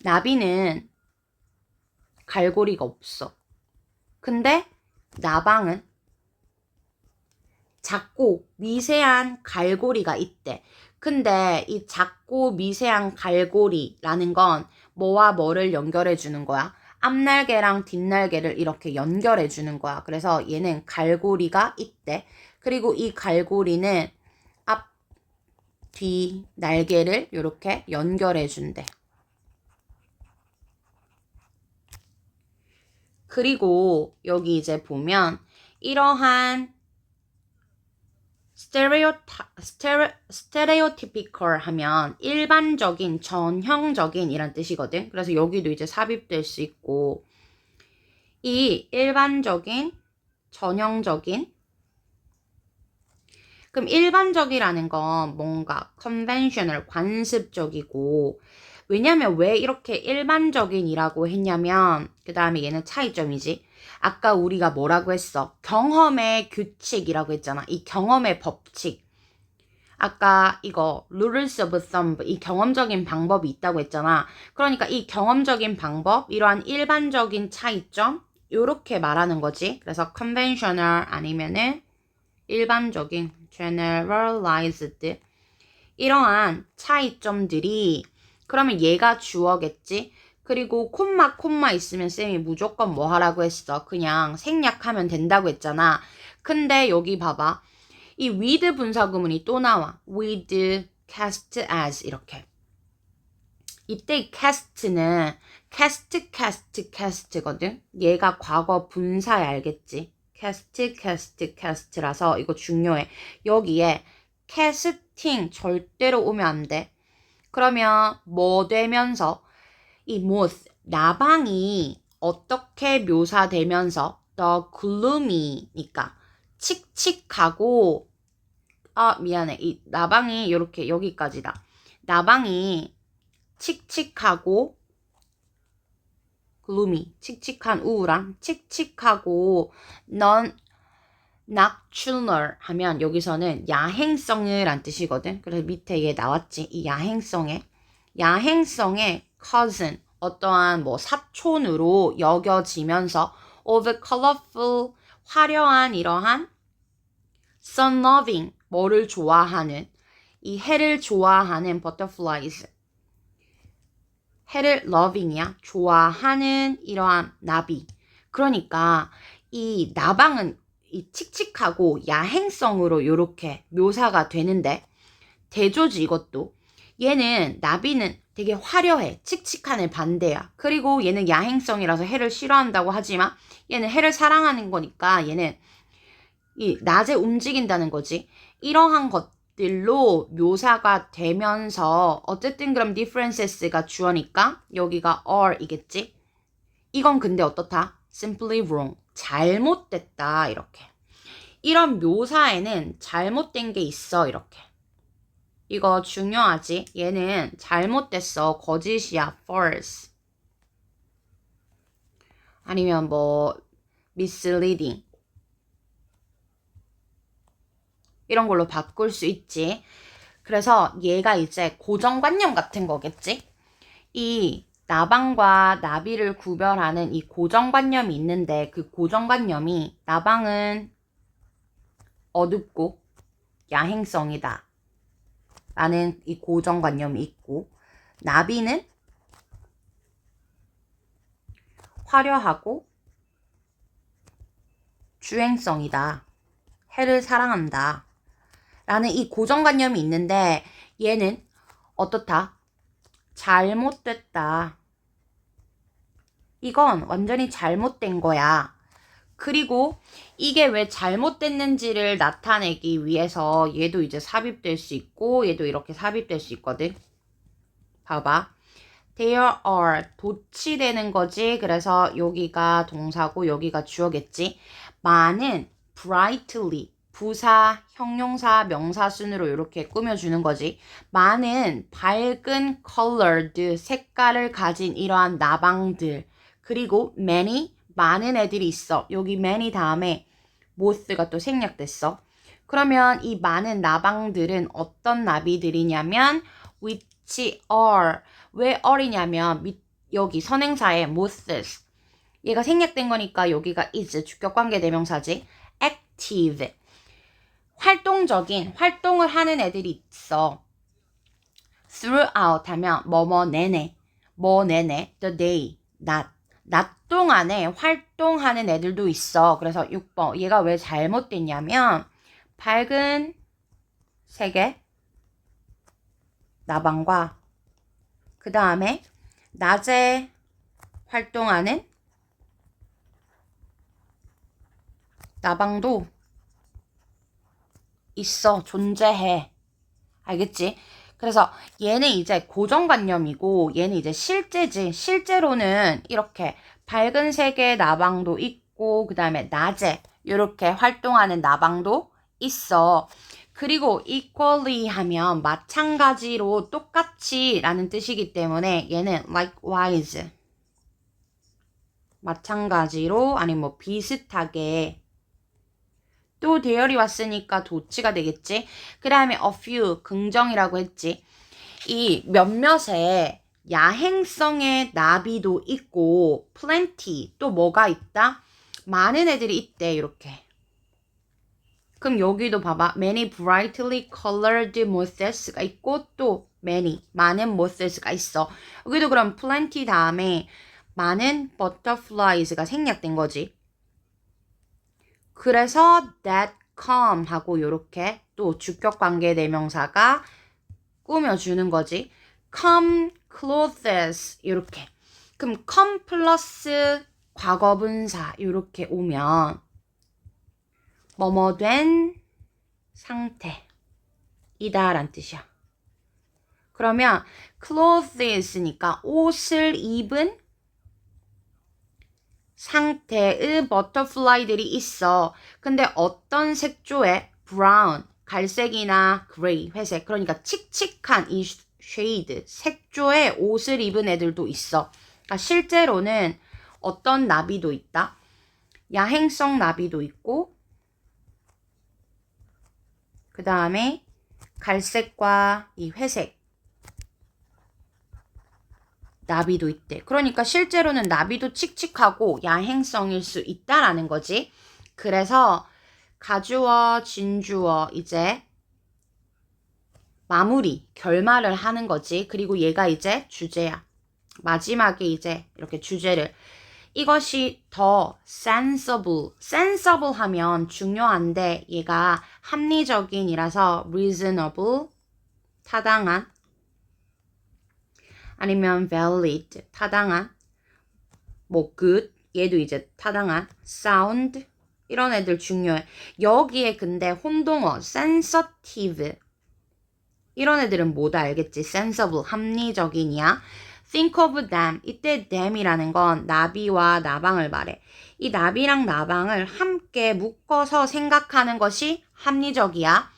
나비는 갈고리가 없어. 근데 나방은 작고 미세한 갈고리가 있대. 근데 이 작고 미세한 갈고리라는 건 뭐와 뭐를 연결해 주는 거야? 앞날개랑 뒷날개를 이렇게 연결해 주는 거야. 그래서 얘는 갈고리가 있대. 그리고 이 갈고리는 앞, 뒤, 날개를 이렇게 연결해 준대. 그리고 여기 이제 보면 이러한 스테레오티피컬 하면 일반적인, 전형적인 이란 뜻이거든. 그래서 여기도 이제 삽입될 수 있고, 이 일반적인, 전형적인, 그럼 일반적이라는 건 뭔가 conventional, 관습적이고, 왜냐면 왜 이렇게 일반적인이라고 했냐면, 그 다음에 얘는 차이점이지. 아까 우리가 뭐라고 했어? 경험의 규칙이라고 했잖아. 이 경험의 법칙. 아까 이거 rules of thumb, 이 경험적인 방법이 있다고 했잖아. 그러니까 이 경험적인 방법, 이러한 일반적인 차이점, 요렇게 말하는 거지. 그래서 conventional 아니면은 일반적인 generalized, 이러한 차이점들이, 그러면 얘가 주어겠지. 그리고 콤마 있으면 쌤이 무조건 뭐 하라고 했어? 그냥 생략하면 된다고 했잖아. 근데 여기 봐봐. 이 with 분사구문이 또 나와. with, cast as 이렇게. 이때 이 cast는 cast거든. 얘가 과거 분사야, 알겠지? cast라서 이거 중요해. 여기에 casting 절대로 오면 안 돼. 그러면 뭐 되면서 이 moth, 나방이 어떻게 묘사되면서 the gloomy니까 칙칙하고, 미안해. 이 나방이 이렇게 여기까지다. 나방이 칙칙하고 gloomy, 칙칙한 우울한, 칙칙하고 nocturnal 하면 여기서는 야행성을 란 뜻이거든. 그래서 밑에 얘 나왔지. 이 야행성의 cousin, 어떠한 뭐 사촌으로 여겨지면서 of colorful, 화려한 이러한 sun loving, 뭐를 좋아하는, 이 해를 좋아하는 butterflies, 해를 loving이야, 좋아하는 이러한 나비. 그러니까 이 나방은 이 칙칙하고 야행성으로 이렇게 묘사가 되는데, 대조지 이것도. 얘는 나비는 되게 화려해, 칙칙한의 반대야. 그리고 얘는 야행성이라서 해를 싫어한다고 하지만 얘는 해를 사랑하는 거니까 얘는 이 낮에 움직인다는 거지. 이러한 것들로 묘사가 되면서 어쨌든 그럼 differences가 주어니까 여기가 are이겠지. 이건 근데 어떻다? simply wrong, 잘못됐다, 이렇게. 이런 묘사에는 잘못된 게 있어, 이렇게. 이거 중요하지? 얘는 잘못됐어, 거짓이야, false. 아니면 뭐 misleading, 이런 걸로 바꿀 수 있지. 그래서 얘가 이제 고정관념 같은 거겠지? 이 나방과 나비를 구별하는 이 고정관념이 있는데, 그 고정관념이 나방은 어둡고 야행성이다 라는 이 고정관념이 있고, 나비는 화려하고 주행성이다, 해를 사랑한다 라는 이 고정관념이 있는데, 얘는 어떻다? 잘못됐다. 이건 완전히 잘못된 거야. 그리고 이게 왜 잘못됐는지를 나타내기 위해서 얘도 이제 삽입될 수 있고 얘도 이렇게 삽입될 수 있거든. 봐봐. There are, 도치되는 거지. 그래서 여기가 동사고 여기가 주어겠지. 많은, brightly, 부사, 형용사, 명사 순으로 이렇게 꾸며주는 거지. 많은 밝은 colored, 색깔을 가진 이러한 나방들. 그리고 many, 많은 애들이 있어. 여기 many 다음에 moth가 또 생략됐어. 그러면 이 많은 나방들은 어떤 나비들이냐면 which are, 왜 are이냐면 여기 선행사에 moths, 얘가 생략된 거니까 여기가 is 주격관계 대명사지. active. 활동적인, 활동을 하는 애들이 있어. throughout 하면 뭐뭐 내내, 뭐 내내, the day, 낮 동안에 활동하는 애들도 있어. 그래서 6번 얘가 왜 잘못됐냐면 밝은 색의 나방과 그 다음에 낮에 활동하는 나방도 있어. 존재해. 알겠지? 그래서 얘는 이제 고정관념이고 얘는 이제 실제지. 실제로는 이렇게 밝은 색의 나방도 있고 그 다음에 낮에 이렇게 활동하는 나방도 있어. 그리고 equally 하면 마찬가지로 똑같이 라는 뜻이기 때문에 얘는 likewise 마찬가지로 아니면 뭐 비슷하게 또 대열이 왔으니까 도치가 되겠지. 그 다음에 a few 긍정이라고 했지. 이 몇몇의 야행성의 나비도 있고 plenty 또 뭐가 있다? 많은 애들이 있대. 이렇게. 그럼 여기도 봐봐. many brightly colored moths가 있고 또 many 많은 moths가 있어. 여기도 그럼 plenty 다음에 많은 butterflies가 생략된 거지. 그래서 that come 하고 이렇게 또 주격관계 대명사가 꾸며주는 거지. come clothes 이렇게. 그럼 come 플러스 과거분사 이렇게 오면 뭐뭐 된 상태이다 라는 뜻이야. 그러면 clothes니까 옷을 입은 상태의 버터플라이들이 있어. 근데 어떤 색조의 brown, 갈색이나 gray, 회색. 그러니까 칙칙한 이 쉐이드, 색조의 옷을 입은 애들도 있어. 그러니까 실제로는 어떤 나비도 있다. 야행성 나비도 있고 그 다음에 갈색과 이 회색 나비도 있대. 그러니까 실제로는 나비도 칙칙하고 야행성일 수 있다라는 거지. 그래서 가주어, 진주어 이제 마무리, 결말을 하는 거지. 그리고 얘가 이제 주제야. 마지막에 이제 이렇게 주제를 이것이 더 sensible, sensible 하면 중요한데 얘가 합리적인이라서 reasonable, 타당한 아니면 valid, 타당한 뭐 good, 얘도 이제 타당한 sound 이런 애들 중요해. 여기에 근데 혼동어 sensitive 이런 애들은 뭐다 알겠지? sensible, 합리적인이야. think of them. 이때 them이라는 건 나비와 나방을 말해. 이 나비랑 나방을 함께 묶어서 생각하는 것이 합리적이야.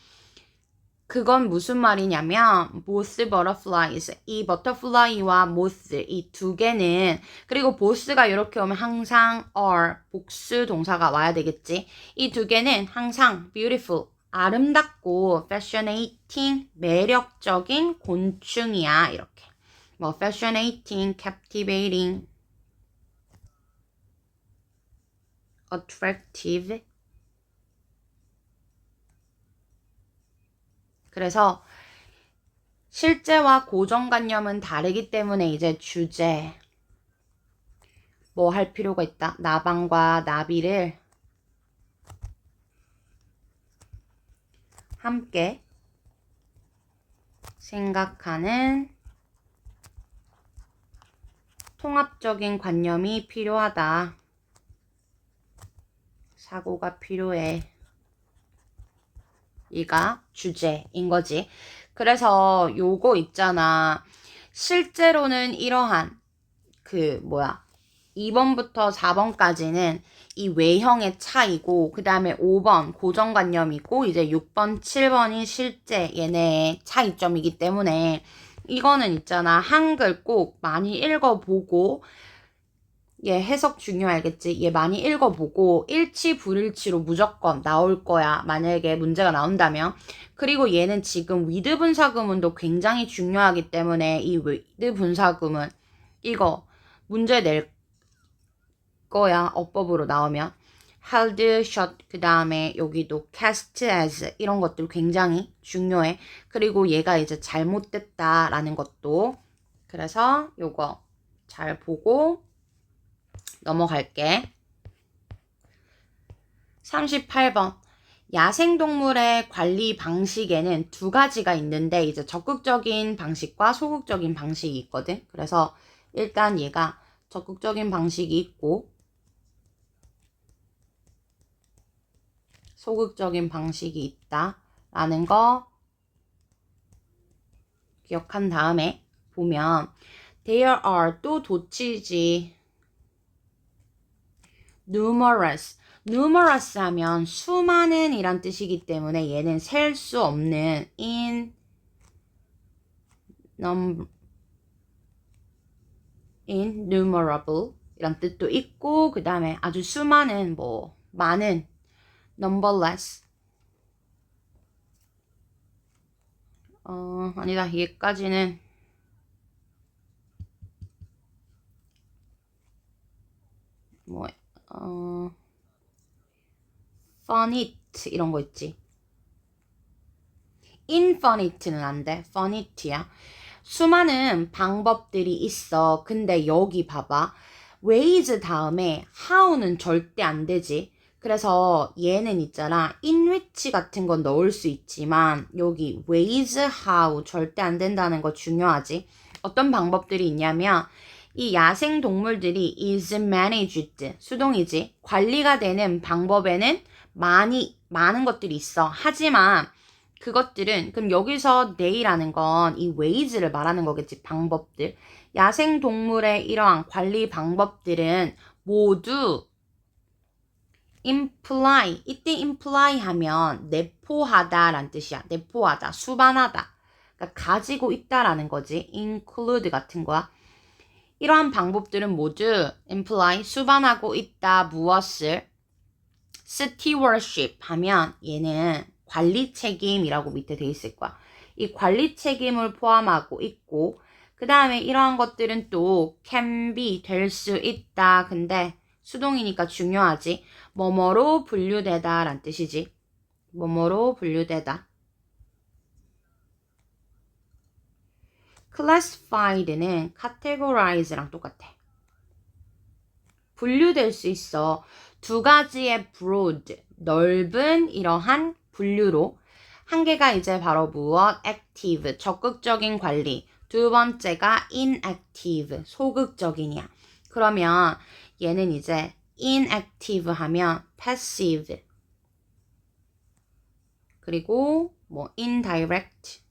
그건 무슨 말이냐면 both butterflies, 이 butterfly와 moth 이 두 개는 그리고 both가 이렇게 오면 항상 are, 복수 동사가 와야 되겠지. 이 두 개는 항상 beautiful, 아름답고 fascinating, 매력적인 곤충이야. 이렇게. 뭐 fascinating, captivating, attractive. 그래서 실제와 고정관념은 다르기 때문에 이제 주제 뭐 할 필요가 있다. 나방과 나비를 함께 생각하는 통합적인 관념이 필요하다. 사고가 필요해. 이가 주제인 거지. 그래서 요거 있잖아. 실제로는 이러한 2번부터 4번까지는 이 외형의 차이고 그 다음에 5번 고정관념이고 이제 6번, 7번이 실제 얘네의 차이점이기 때문에 이거는 있잖아. 한글 꼭 많이 읽어보고 얘 해석 중요해 알겠지? 얘 많이 읽어보고 일치 불일치로 무조건 나올 거야. 만약에 문제가 나온다면. 그리고 얘는 지금 with 분사구문도 굉장히 중요하기 때문에 이 with 분사구문 이거 문제 낼 거야. 어법으로 나오면. held shut 그 다음에 여기도 cast as 이런 것들 굉장히 중요해. 그리고 얘가 이제 잘못됐다라는 것도. 그래서 요거 잘 보고 넘어갈게. 38번. 야생동물의 관리 방식에는 두 가지가 있는데 이제 적극적인 방식과 소극적인 방식이 있거든. 그래서 일단 얘가 적극적인 방식이 있고 소극적인 방식이 있다라는 거 기억한 다음에 보면 there are 또 도치지 numerous 하면 수많은 이란 뜻이기 때문에 얘는 셀 수 없는 innumerable 이란 뜻도 있고 그 다음에 아주 수많은 뭐 많은 numberless 아니다 얘까지는 뭐 finite 이런 거 있지. infinite는 안 돼. finite야. 수많은 방법들이 있어. 근데 여기 봐봐. ways 다음에 how는 절대 안 되지. 그래서 얘는 있잖아. in which 같은 건 넣을 수 있지만 여기 ways, how 절대 안 된다는 거 중요하지. 어떤 방법들이 있냐면 이 야생 동물들이 is managed 수동이지. 관리가 되는 방법에는 많은 것들이 있어. 하지만 그것들은 그럼 여기서 they라는 건 이 ways를 말하는 거겠지. 방법들. 야생 동물의 이러한 관리 방법들은 모두 imply 이때 imply 하면 내포하다 라는 뜻이야. 내포하다, 수반하다. 그러니까 가지고 있다라는 거지. include 같은 거야. 이러한 방법들은 모두 imply 수반하고 있다 무엇을 stewardship 하면 얘는 관리 책임이라고 밑에 돼 있을 거야. 이 관리 책임을 포함하고 있고 그 다음에 이러한 것들은 또 can be 될 수 있다. 근데 수동이니까 중요하지. 뭐뭐로 분류되다 라는 뜻이지. 뭐뭐로 분류되다. classified는 categorize랑 똑같아. 분류될 수 있어. 두 가지의 broad, 넓은 이러한 분류로. 한 개가 이제 바로 무엇? active, 적극적인 관리. 두 번째가 inactive, 소극적인이야. 그러면 얘는 이제 inactive 하면 passive. 그리고 뭐 indirect.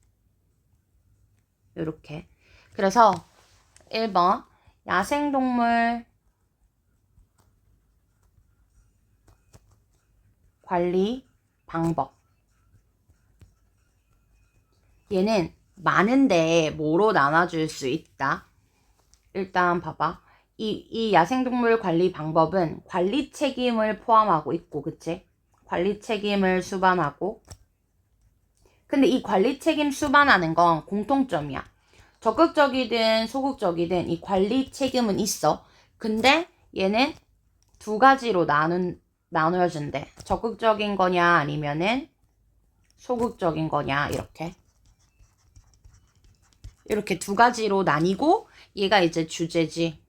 요렇게. 그래서 1번 야생동물 관리 방법. 얘는 많은데 뭐로 나눠줄 수 있다? 일단 봐봐. 이 야생동물 관리 방법은 관리 책임을 포함하고 있고, 그치? 관리 책임을 수반하고. 근데 이 관리 책임 수반하는 건 공통점이야. 적극적이든 소극적이든 이 관리 책임은 있어. 근데 얘는 두 가지로 나누어진대. 적극적인 거냐 아니면은 소극적인 거냐 이렇게. 이렇게 두 가지로 나뉘고 얘가 이제 주제지.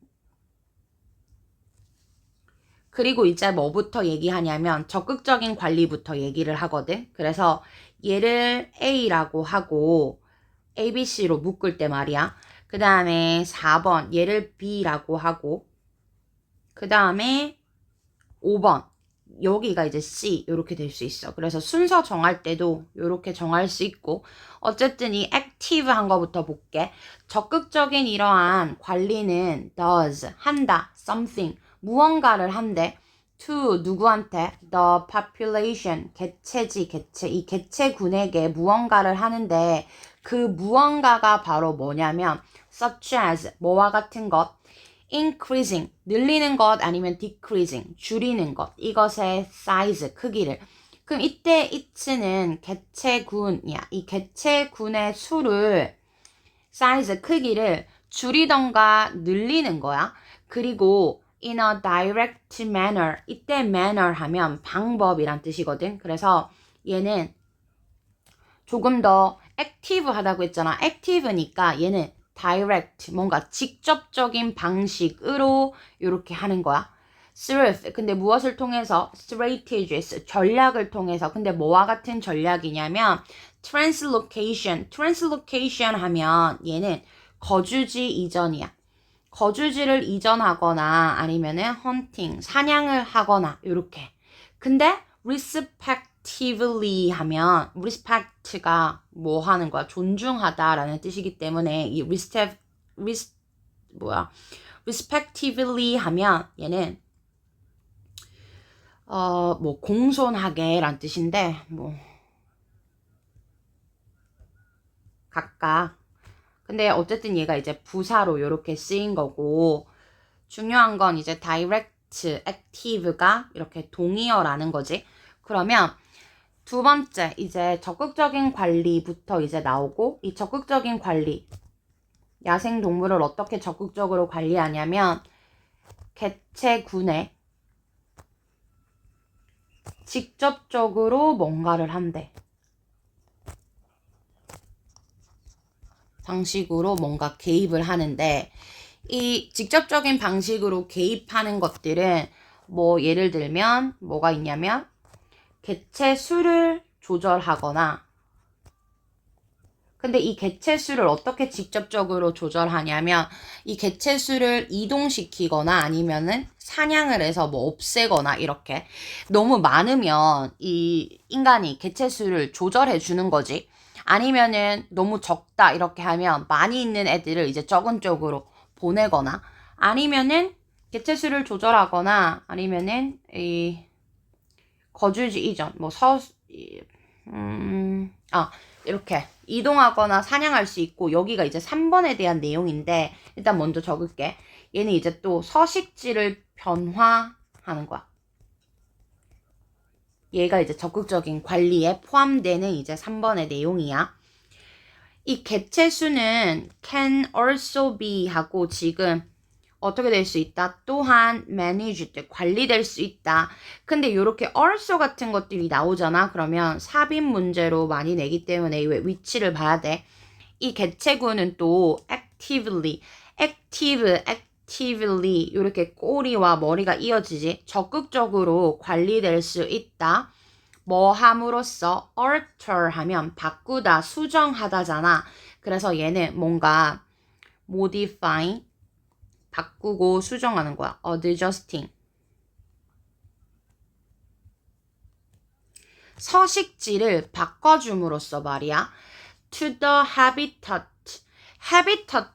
그리고 이제 뭐부터 얘기하냐면 적극적인 관리부터 얘기를 하거든. 그래서 얘를 A라고 하고 ABC로 묶을 때 말이야. 그 다음에 4번 얘를 B라고 하고 그 다음에 5번 여기가 이제 C 이렇게 될 수 있어. 그래서 순서 정할 때도 이렇게 정할 수 있고 어쨌든 이 active한 거부터 볼게. 적극적인 이러한 관리는 does 한다 something 무언가를 한대 to 누구한테 the population 개체지 개체 이 개체군에게 무언가를 하는데 그 무언가가 바로 뭐냐면 such as 뭐와 같은 것 increasing 늘리는 것 아니면 decreasing 줄이는 것 이것의 size 크기를 그럼 이때 it는 개체군이야. 이 개체군의 수를 size 크기를 줄이던가 늘리는 거야. 그리고 in a direct manner. 이때 manner 하면 방법이란 뜻이거든. 그래서 얘는 조금 더 액티브하다고 했잖아. 액티브니까 얘는 direct, 뭔가 직접적인 방식으로 이렇게 하는 거야. through, 근데 무엇을 통해서? strategies, 전략을 통해서. 근데 뭐와 같은 전략이냐면 translocation, translocation 하면 얘는 거주지 이전이야. 거주지를 이전하거나 아니면은 hunting, 사냥을 하거나 요렇게. 근데 respectively 하면 respect가 뭐 하는 거야? 존중하다라는 뜻이기 때문에 이 respectively 하면 얘는 뭐 공손하게란 뜻인데 뭐 각각. 근데 어쨌든 얘가 이제 부사로 이렇게 쓰인 거고 중요한 건 이제 direct, active가 이렇게 동의어라는 거지. 그러면 두 번째 이제 적극적인 관리부터 이제 나오고 이 적극적인 관리 야생 동물을 어떻게 적극적으로 관리하냐면 개체군에 직접적으로 뭔가를 한대. 방식으로 뭔가 개입을 하는데 이 직접적인 방식으로 개입하는 것들은 뭐 예를 들면 뭐가 있냐면 개체 수를 조절하거나 근데 이 개체 수를 어떻게 직접적으로 조절하냐면 이 개체 수를 이동시키거나 아니면은 사냥을 해서 뭐 없애거나 이렇게 너무 많으면 이 인간이 개체 수를 조절해 주는 거지. 아니면은 너무 적다 이렇게 하면 많이 있는 애들을 이제 적은 쪽으로 보내거나 아니면은 개체 수를 조절하거나 아니면은 이 거주지 이전 이렇게 이동하거나 사냥할 수 있고 여기가 이제 3번에 대한 내용인데 일단 먼저 적을게. 얘는 이제 또 서식지를 변화하는 거야. 얘가 이제 적극적인 관리에 포함되는 이제 3번의 내용이야. 이 개체 수는 can also be 하고 지금 어떻게 될 수 있다? 또한 managed, 관리될 수 있다. 근데 이렇게 also 같은 것들이 나오잖아. 그러면 삽입 문제로 많이 내기 때문에 왜 위치를 봐야 돼. 이 개체구는 또 actively 이렇게 꼬리와 머리가 이어지지. 적극적으로 관리될 수 있다. 뭐 함으로써 alter 하면 바꾸다, 수정하다잖아. 그래서 얘는 뭔가 modify 바꾸고 수정하는 거야. adjusting. 서식지를 바꿔줌으로써 말이야. to the habitat. habitat.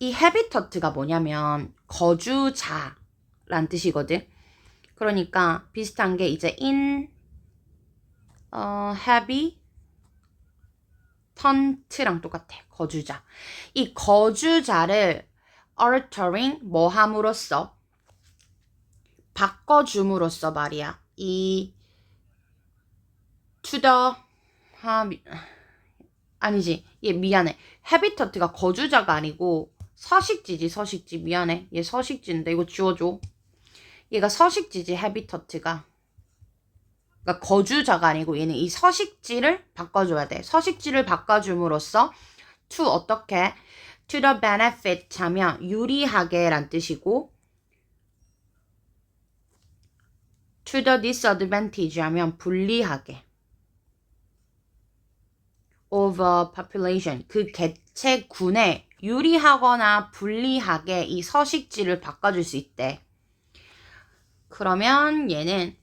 이 habitat가 뭐냐면 거주자란 뜻이거든. 그러니까 비슷한 게 이제 habitant랑 똑같아. 거주자. 이 거주자를 altering 뭐 함으로써 바꿔줌으로써 말이야. 이 to the 아니지. 얘 미안해. habitat가 거주자가 아니고 서식지지. 서식지. 미안해. 얘 서식지인데 이거 지워줘. 얘가 서식지지. habitat가. 그러니까 거주자가 아니고 얘는 이 서식지를 바꿔줘야 돼. 서식지를 바꿔줌으로써 to 어떻게 to the benefit 하면 유리하게 란 뜻이고 to the disadvantage 하면 불리하게 of a population 그 개체군에 유리하거나 불리하게 이 서식지를 바꿔줄 수 있대. 그러면 얘는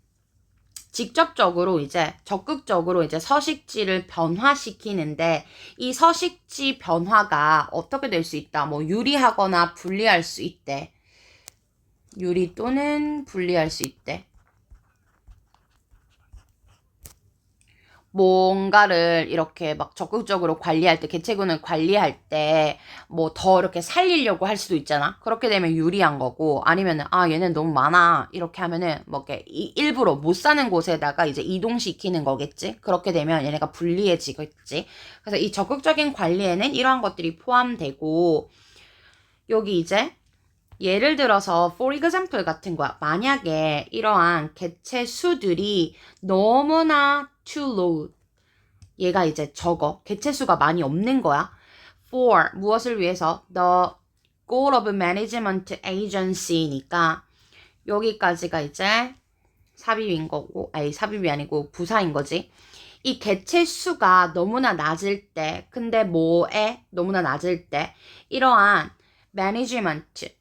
직접적으로 이제 적극적으로 이제 서식지를 변화시키는데 이 서식지 변화가 어떻게 될 수 있다. 뭐 유리하거나 불리할 수 있대. 유리 또는 불리할 수 있대. 뭔가를 이렇게 막 적극적으로 관리할 때, 개체군을 관리할 때, 뭐 더 이렇게 살리려고 할 수도 있잖아? 그렇게 되면 유리한 거고, 아니면은, 얘는 너무 많아. 이렇게 하면은, 뭐, 이렇게 일부러 못 사는 곳에다가 이제 이동시키는 거겠지? 그렇게 되면 얘네가 불리해지겠지? 그래서 이 적극적인 관리에는 이러한 것들이 포함되고, 여기 이제, 예를 들어서 for example 같은 거야. 만약에 이러한 개체 수들이 너무나 too low. 얘가 이제 적어. 개체 수가 많이 없는 거야. for 무엇을 위해서? The goal of management agency니까 여기까지가 이제 삽입인 거고, 아니 삽입이 아니고 부사인 거지. 이 개체 수가 너무나 낮을 때, 근데 뭐에 너무나 낮을 때 이러한 management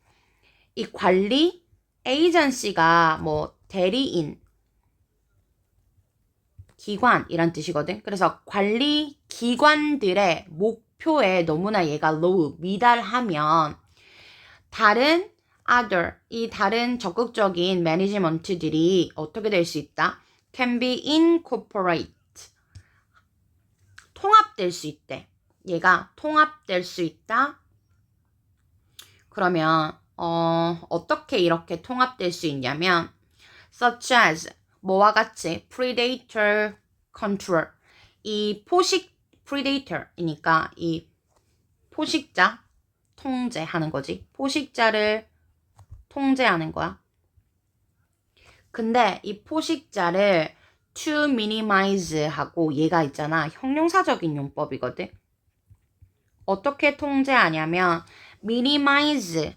이 관리 에이전시가 뭐 대리인 기관이란 뜻이거든. 그래서 관리 기관들의 목표에 너무나 얘가 low 미달하면 다른 other 이 다른 적극적인 매니지먼트들이 어떻게 될 수 있다? can be incorporate 통합될 수 있대. 얘가 통합될 수 있다. 그러면 어떻게 이렇게 통합될 수 있냐면 such as 뭐와 같이 predator control 이 포식 predator이니까 이 포식자 통제하는 거지. 포식자를 통제하는 거야. 근데 이 포식자를 to minimize 하고 얘가 있잖아. 형용사적인 용법이거든. 어떻게 통제하냐면 minimize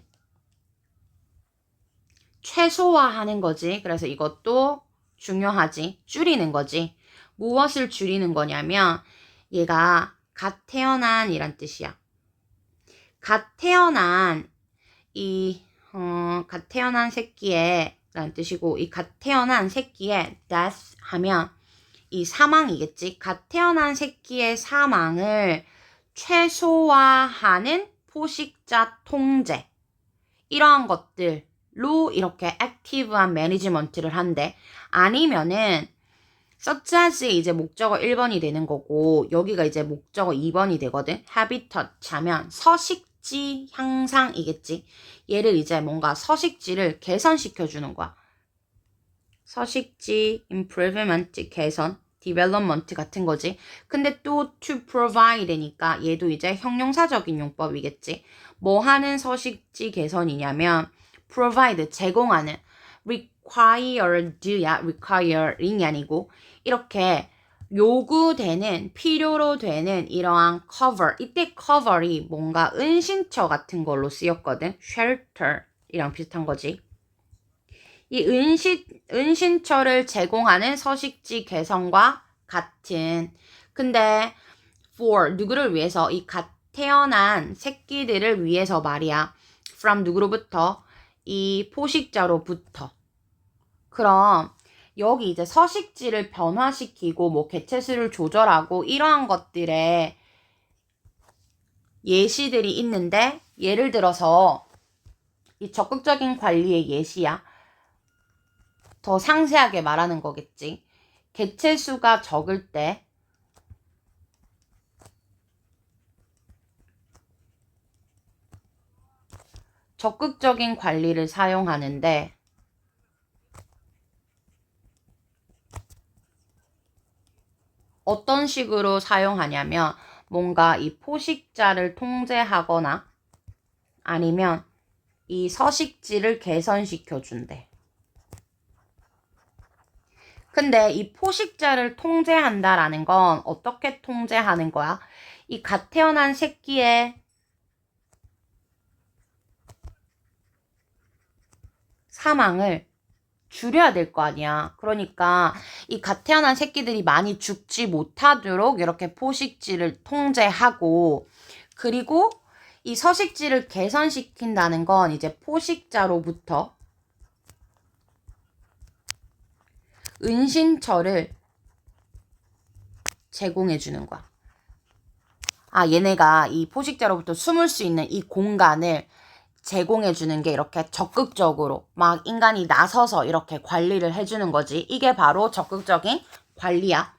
최소화하는 거지. 그래서 이것도 중요하지. 줄이는 거지. 무엇을 줄이는 거냐면 얘가 갓 태어난 이란 뜻이야. 갓 태어난 갓 태어난 새끼에 라는 뜻이고 이 갓 태어난 새끼의 death 하면 이 사망이겠지. 갓 태어난 새끼의 사망을 최소화하는 포식자 통제 이러한 것들로 이렇게 액티브한 매니지먼트를 한대. 아니면은 such as 이제 목적어 1번이 되는 거고 여기가 이제 목적어 2번이 되거든. habitat 하면 서식지 향상이겠지. 얘를 이제 뭔가 서식지를 개선시켜 주는 거야. 서식지 improvement 개선 development 같은 거지. 근데 또 to provide니까 얘도 이제 형용사적인 용법이겠지. 뭐 하는 서식지 개선이냐면 provide 제공하는 required야 requiring이 아니고 이렇게 요구되는 필요로 되는 이러한 cover 이때 cover이 뭔가 은신처 같은 걸로 쓰였거든. shelter이랑 비슷한 거지. 이 은신처를 제공하는 서식지 개선과 같은 근데 for 누구를 위해서 이 갓 태어난 새끼들을 위해서 말이야. from 누구로부터 이 포식자로부터 그럼 여기 이제 서식지를 변화시키고 뭐 개체수를 조절하고 이러한 것들의 예시들이 있는데 예를 들어서 이 적극적인 관리의 예시야. 더 상세하게 말하는 거겠지. 개체수가 적을 때 적극적인 관리를 사용하는데 어떤 식으로 사용하냐면 뭔가 이 포식자를 통제하거나 아니면 이 서식지를 개선시켜 준대. 근데 이 포식자를 통제한다라는 건 어떻게 통제하는 거야? 이 갓 태어난 새끼의 사망을 줄여야 될 거 아니야. 그러니까 이 갓 태어난 새끼들이 많이 죽지 못하도록 이렇게 포식지를 통제하고 그리고 이 서식지를 개선시킨다는 건 이제 포식자로부터 은신처를 제공해 주는 거야. 아, 얘네가 이 포식자로부터 숨을 수 있는 이 공간을 제공해 주는 게 이렇게 적극적으로 막 인간이 나서서 이렇게 관리를 해주는 거지. 이게 바로 적극적인 관리야.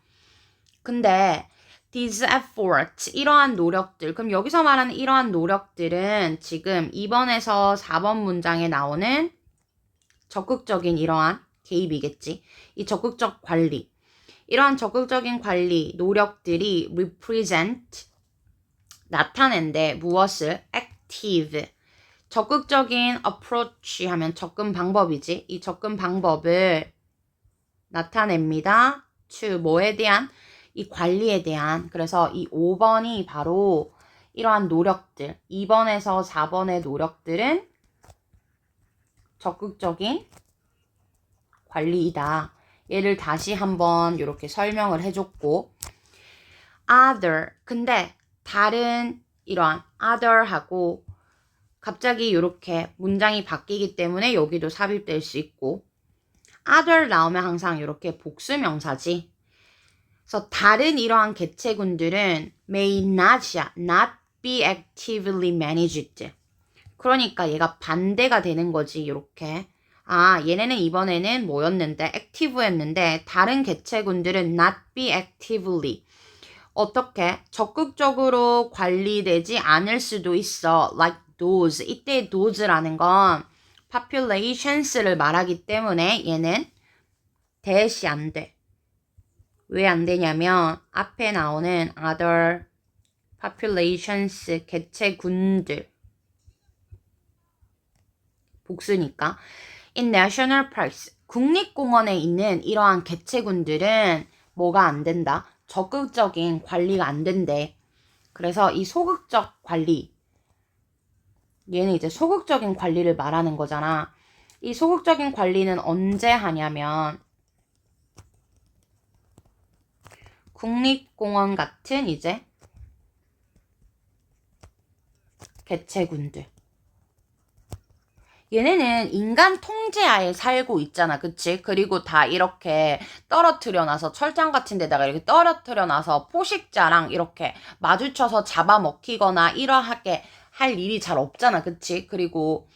근데 these efforts 이러한 노력들 그럼 여기서 말하는 이러한 노력들은 지금 2번에서 4번 문장에 나오는 적극적인 이러한 개입이겠지. 이 적극적 관리 이러한 적극적인 관리 노력들이 represent 나타낸데 무엇을 active 적극적인 approach 하면 접근 방법이지. 이 접근 방법을 나타냅니다. to 뭐에 대한? 이 관리에 대한. 그래서 이 5번이 바로 이러한 노력들. 2번에서 4번의 노력들은 적극적인 관리이다. 얘를 다시 한번 이렇게 설명을 해줬고 other. 근데 다른 이러한 other하고 갑자기 이렇게 문장이 바뀌기 때문에 여기도 삽입될 수 있고 other 나오면 항상 이렇게 복수명사지. 그래서 다른 이러한 개체군들은 may not be actively managed. 그러니까 얘가 반대가 되는 거지. 이렇게. 아, 얘네는 이번에는 뭐였는데? active였는데 다른 개체군들은 not be actively. 어떻게? 적극적으로 관리되지 않을 수도 있어. like those. 이때 those라는 건 populations를 말하기 때문에 얘는 대시 안 돼. 왜 안 되냐면 앞에 나오는 other populations 개체군들 복수니까 in national parks 국립공원에 있는 이러한 개체군들은 뭐가 안 된다? 적극적인 관리가 안 된대. 그래서 이 소극적 관리 얘는 이제 소극적인 관리를 말하는 거잖아. 이 소극적인 관리는 언제 하냐면 국립공원 같은 이제 개체군들. 얘네는 인간 통제하에 살고 있잖아. 그치? 그리고 다 이렇게 떨어뜨려놔서 철장 같은 데다가 이렇게 떨어뜨려놔서 포식자랑 이렇게 마주쳐서 잡아먹히거나 이러하게 할 일이 잘 없잖아. 그치? 그리고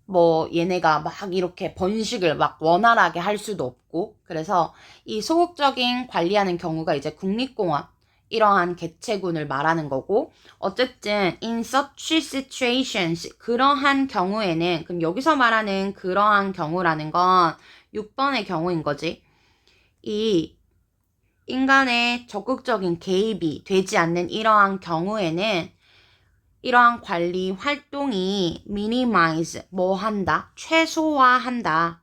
뭐 얘네가 막 이렇게 번식을 막 원활하게 할 수도 없고 그래서 이 소극적인 관리하는 경우가 이제 국립공원 이러한 개체군을 말하는 거고 어쨌든 in such situations 그러한 경우에는 그럼 여기서 말하는 그러한 경우라는 건 6번의 경우인 거지. 이 인간의 적극적인 개입이 되지 않는 이러한 경우에는 이러한 관리 활동이 minimize 뭐 한다? 최소화한다.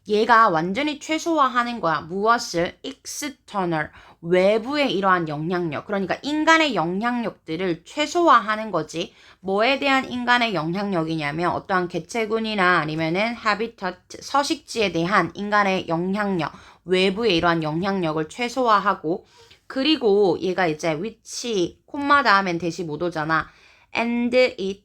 얘가 완전히 최소화하는 거야. 무엇을? external 외부의 이러한 영향력. 그러니까 인간의 영향력들을 최소화하는 거지. 뭐에 대한 인간의 영향력이냐면 어떠한 개체군이나 아니면은 habitat 서식지에 대한 인간의 영향력, 외부의 이러한 영향력을 최소화하고 그리고 얘가 이제 which 콤마 다음엔 대시 못 오잖아. and it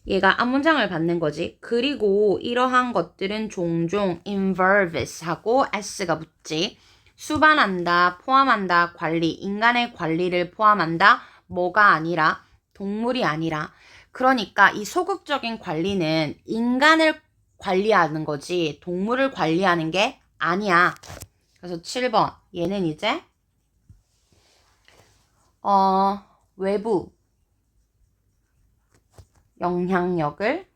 얘가 앞문장을 받는 거지. 그리고 이러한 것들은 종종 involves 하고 s가 붙지. 수반한다, 포함한다, 관리, 인간의 관리를 포함한다. 뭐가 아니라, 동물이 아니라. 그러니까 이 소극적인 관리는 인간을 관리하는 거지, 동물을 관리하는 게 아니야. 그래서 7번. 얘는 이제, 외부 영향력을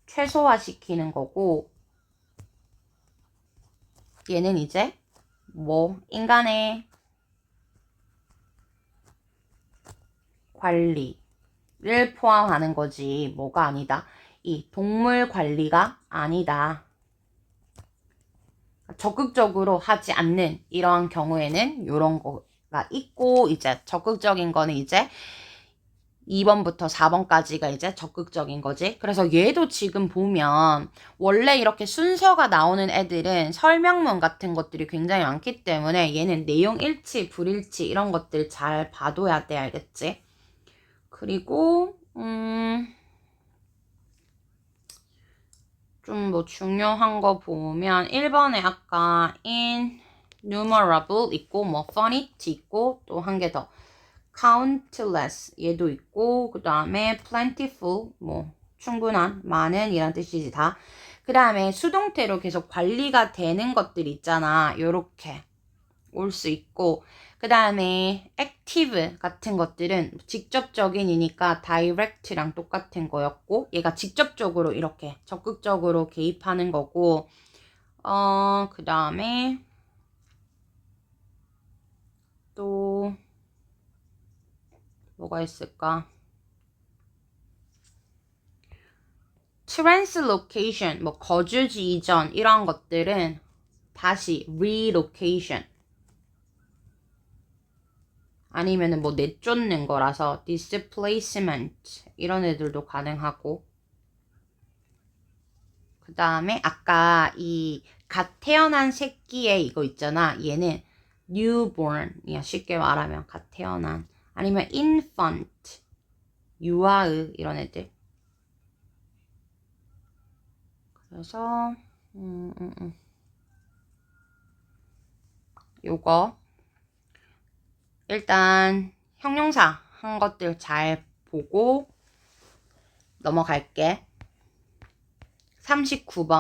최소화시키는 거고 얘는 이제 뭐 인간의 관리를 포함하는 거지 뭐가 아니다. 이 동물 관리가 아니다. 적극적으로 하지 않는 이러한 경우에는 이런 거가 있고 이제 적극적인 거는 이제 2번부터 4번까지가 이제 적극적인 거지. 그래서 얘도 지금 보면 원래 이렇게 순서가 나오는 애들은 설명문 같은 것들이 굉장히 많기 때문에 얘는 내용 일치, 불일치 이런 것들 잘 봐둬야 돼. 알겠지? 그리고 좀 뭐 중요한 거 보면 1번에 아까 innumerable 있고 뭐 finite 있고 또 한 개 더 countless 얘도 있고 그 다음에 plentiful 뭐 충분한 많은 이란 뜻이지 다. 그 다음에 수동태로 계속 관리가 되는 것들 있잖아. 요렇게 올 수 있고 그 다음에 active 같은 것들은 직접적인이니까 direct랑 똑같은 거였고 얘가 직접적으로 이렇게 적극적으로 개입하는 거고 그 다음에 또 뭐가 있을까? translocation, 뭐 거주지 이전 이런 것들은 다시 relocation 아니면은 뭐 내쫓는 거라서 displacement 이런 애들도 가능하고 그 다음에 아까 이 갓 태어난 새끼의 이거 있잖아. 얘는 newborn이야. 쉽게 말하면 갓 태어난 아니면 infant 유아의 이런 애들. 그래서 요거 일단 형용사 한 것들 잘 보고 넘어갈게. 39번